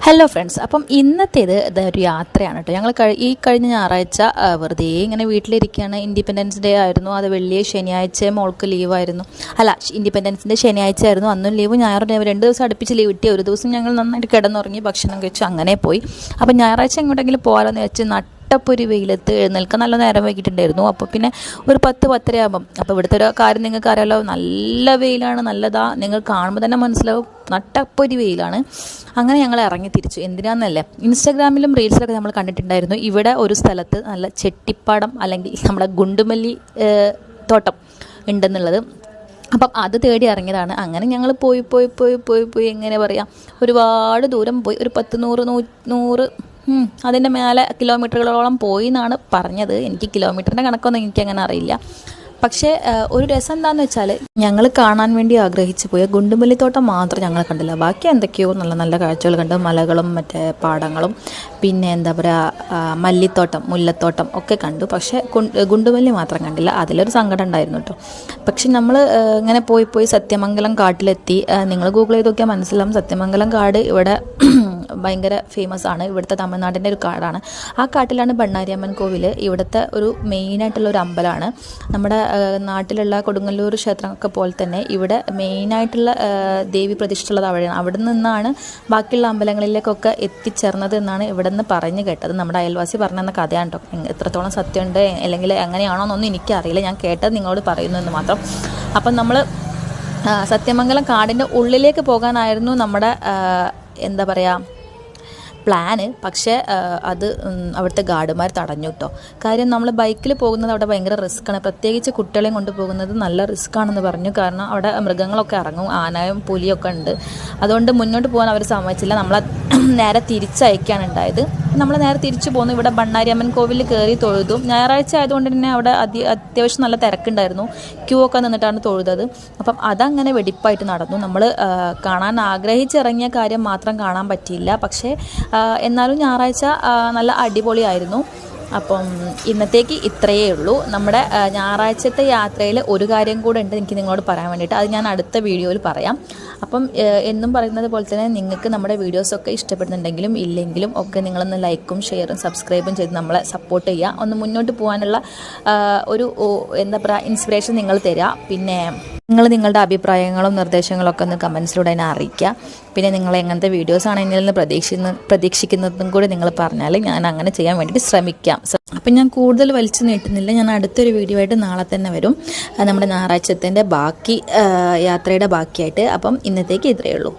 Hello friends, അപ്പം ഇന്നത്തേത് ഇതൊരു യാത്രയാണ് കേട്ടോ. ഞങ്ങൾ ഈ കഴിഞ്ഞ ഞായറാഴ്ച വെറുതെ ഇങ്ങനെ വീട്ടിലിരിക്കുകയാണ്. ഇൻഡിപെൻഡൻസ് ഡേ ആയിരുന്നു. അത് വെള്ളിയ ശനിയാഴ്ച മോൾക്ക് ലീവായിരുന്നു. അല്ല, ഇൻഡിപെൻഡൻസിൻ്റെ ശനിയാഴ്ച ആയിരുന്നു. അന്നും ലീവ്, ഞായറും ലീവ്, 2 ദിവസം അടുപ്പിച്ച് ലീവ് കിട്ടി. ഒരു ദിവസം ഞങ്ങൾ നന്നായിട്ട് കിടന്നുറങ്ങി, ഭക്ഷണം കഴിച്ചു, അങ്ങനെ പോയി. അപ്പം ഞായറാഴ്ച എങ്ങോട്ടെങ്കിലും പോകാമെന്ന് വെച്ച് നട്ടപ്പൊരു വെയിലത്ത് എഴുന്നേൽക്കാൻ നല്ല നേരം വൈകിട്ടുണ്ടായിരുന്നു. അപ്പോൾ പിന്നെ ഒരു 10-10:30 ആകുമ്പം, അപ്പോൾ ഇവിടുത്തെ ഒരു കാര്യം നിങ്ങൾക്ക് അറിയാലോ, നല്ല വെയിലാണ്, നല്ലതാ, നിങ്ങൾ കാണുമ്പോൾ തന്നെ മനസ്സിലാവും, നട്ടപ്പൊരു വെയിലാണ്. അങ്ങനെ ഞങ്ങൾ ഇറങ്ങി തിരിച്ചു. എന്തിനാന്നല്ലേ, ഇൻസ്റ്റാഗ്രാമിലും റീൽസിലൊക്കെ നമ്മൾ കണ്ടിട്ടുണ്ടായിരുന്നു, ഇവിടെ ഒരു സ്ഥലത്ത് നല്ല ചെട്ടിപ്പാടം അല്ലെങ്കിൽ നമ്മുടെ ഗുണ്ടുമല്ലി തോട്ടം ഉണ്ടെന്നുള്ളത്. അപ്പം അത് തേടി ഇറങ്ങിയതാണ്. അങ്ങനെ ഞങ്ങൾ പോയി എങ്ങനെ പറയാം, ഒരുപാട് ദൂരം പോയി, ഒരു 10-100 അതിൻ്റെ മേലെ കിലോമീറ്ററുകളോളം പോയി എന്നാണ് പറഞ്ഞത്. എനിക്ക് കിലോമീറ്ററിൻ്റെ കണക്കൊന്നും എനിക്കങ്ങനെ അറിയില്ല. പക്ഷേ ഒരു രസം എന്താണെന്ന് വെച്ചാൽ, ഞങ്ങൾ കാണാൻ വേണ്ടി ആഗ്രഹിച്ചു പോയ ഗുണ്ടുമല്ലിത്തോട്ടം മാത്രം ഞങ്ങൾ കണ്ടില്ല. ബാക്കി എന്തൊക്കെയോ നല്ല നല്ല കാഴ്ചകൾ കണ്ട്, മലകളും മറ്റേ പാടങ്ങളും, പിന്നെ എന്താ പറയുക, മല്ലിത്തോട്ടം, മുല്ലത്തോട്ടം ഒക്കെ കണ്ടു. പക്ഷേ ഗുണ്ടുമല്ലി മാത്രം കണ്ടില്ല. അതിലൊരു സങ്കടം ഉണ്ടായിരുന്നു കേട്ടോ. പക്ഷെ നമ്മൾ ഇങ്ങനെ പോയി സത്യമംഗലം കാട്ടിലെത്തി. നിങ്ങൾ ഗൂഗിൾ ചെയ്ത് നോക്കിയാൽ മനസ്സിലാവും, സത്യമംഗലം കാട് ഇവിടെ ഭയങ്കര ഫേമസ് ആണ്. ഇവിടുത്തെ തമിഴ്നാടിൻ്റെ ഒരു കാടാണ്. ആ കാട്ടിലാണ് ബണ്ണാരിയമ്മൻ കോവിൽ. ഇവിടുത്തെ ഒരു മെയിനായിട്ടുള്ള ഒരു അമ്പലമാണ്. നമ്മുടെ നാട്ടിലുള്ള കൊടുങ്ങല്ലൂർ ക്ഷേത്രമൊക്കെ പോലെ തന്നെ ഇവിടെ മെയിനായിട്ടുള്ള ദേവി പ്രതിഷ്ഠയുള്ളത് അവിടെയാണ്. അവിടെ നിന്നാണ് ബാക്കിയുള്ള അമ്പലങ്ങളിലേക്കൊക്കെ എത്തിച്ചേർന്നത് എന്നാണ് ഇവിടെ നിന്ന് പറഞ്ഞു കേട്ടത്. നമ്മുടെ അയൽവാസി പറഞ്ഞെന്ന കഥയാണ് കേട്ടോ. എത്രത്തോളം സത്യമുണ്ട് അല്ലെങ്കിൽ എങ്ങനെയാണോ എന്നൊന്നും എനിക്കറിയില്ല. ഞാൻ കേട്ടത് നിങ്ങളോട് പറയുന്നു എന്ന് മാത്രം. അപ്പം നമ്മൾ സത്യമംഗലം കാടിൻ്റെ ഉള്ളിലേക്ക് പോകാനായിരുന്നു നമ്മുടെ എന്താ പറയുക പ്ലാന്. പക്ഷേ അത് അവിടുത്തെ ഗാർഡുമാർ തടഞ്ഞു കേട്ടോ. കാര്യം നമ്മൾ ബൈക്കിൽ പോകുന്നത് അവിടെ ഭയങ്കര റിസ്ക്കാണ്, പ്രത്യേകിച്ച് കുട്ടികളെയും കൊണ്ട് പോകുന്നത് നല്ല റിസ്ക്കാണെന്ന് പറഞ്ഞു. കാരണം അവിടെ മൃഗങ്ങളൊക്കെ ഇറങ്ങും, ആനയും പുലിയൊക്കെ ഉണ്ട്. അതുകൊണ്ട് മുന്നോട്ട് പോകാൻ അവർ സമ്മതിച്ചില്ല. നമ്മളെ നേരെ തിരിച്ചയക്കുകയാണ് ഉണ്ടായത്. നമ്മൾ നേരെ തിരിച്ചു പോന്നു. ഇവിടെ ബണ്ണാരിയമ്മൻ കോവിലിൽ കയറി തൊഴുതു. ഞായറാഴ്ച ആയതുകൊണ്ട് തന്നെ അവിടെ അത്യാവശ്യം നല്ല തിരക്കുണ്ടായിരുന്നു. ക്യൂ ഒക്കെ നിന്നിട്ടാണ് തൊഴുതത്. അപ്പം അതങ്ങനെ വെടിപ്പായിട്ട് നടന്നു. നമ്മൾ കാണാൻ ആഗ്രഹിച്ചിറങ്ങിയ കാര്യം മാത്രം കാണാൻ പറ്റിയില്ല. പക്ഷേ എന്നാലും ഞായറാഴ്ച നല്ല അടിപൊളിയായിരുന്നു. അപ്പം ഇന്നത്തേക്ക് ഇത്രയേ ഉള്ളൂ. നമ്മുടെ ഞായറാഴ്ചത്തെ യാത്രയിൽ ഒരു കാര്യം കൂടെ ഉണ്ട് എനിക്ക് നിങ്ങളോട് പറയാൻ വേണ്ടിയിട്ട്. അത് ഞാൻ അടുത്ത വീഡിയോയിൽ പറയാം. അപ്പം എന്നും പറയുന്നത് പോലെ തന്നെ നിങ്ങൾക്ക് നമ്മുടെ വീഡിയോസൊക്കെ ഇഷ്ടപ്പെടുന്നുണ്ടെങ്കിലും ഇല്ലെങ്കിലും ഒക്കെ നിങ്ങളൊന്ന് ലൈക്കും ഷെയറും സബ്സ്ക്രൈബും ചെയ്ത് നമ്മളെ സപ്പോർട്ട് ചെയ്യുക. ഒന്ന് മുന്നോട്ട് പോകാനുള്ള ഒരു എന്താ പറയുക ഇൻസ്പിറേഷൻ നിങ്ങൾ തരിക. പിന്നെ നിങ്ങൾ നിങ്ങളുടെ അഭിപ്രായങ്ങളും നിർദ്ദേശങ്ങളൊക്കെ ഒന്ന് കമൻസിലൂടെ എന്നെ അറിയിക്കുക. പിന്നെ നിങ്ങൾ എങ്ങനത്തെ വീഡിയോസാണ് എന്നിൽ നിന്ന് പ്രതീക്ഷിക്കുന്നതും കൂടി നിങ്ങൾ പറഞ്ഞാൽ ഞാൻ അങ്ങനെ ചെയ്യാൻ വേണ്ടിയിട്ട് ശ്രമിക്കാം. അപ്പം ഞാൻ കൂടുതൽ വലിച്ചു നീട്ടുന്നില്ല. ഞാൻ അടുത്തൊരു വീഡിയോ ആയിട്ട് നാളെ തന്നെ വരും, നമ്മുടെ ഞായറാഴ്ചത്തിൻ്റെ ബാക്കി യാത്രയുടെ ബാക്കിയായിട്ട്. അപ്പം ഇന്നത്തേക്ക് ഇത്രയേ ഉള്ളൂ.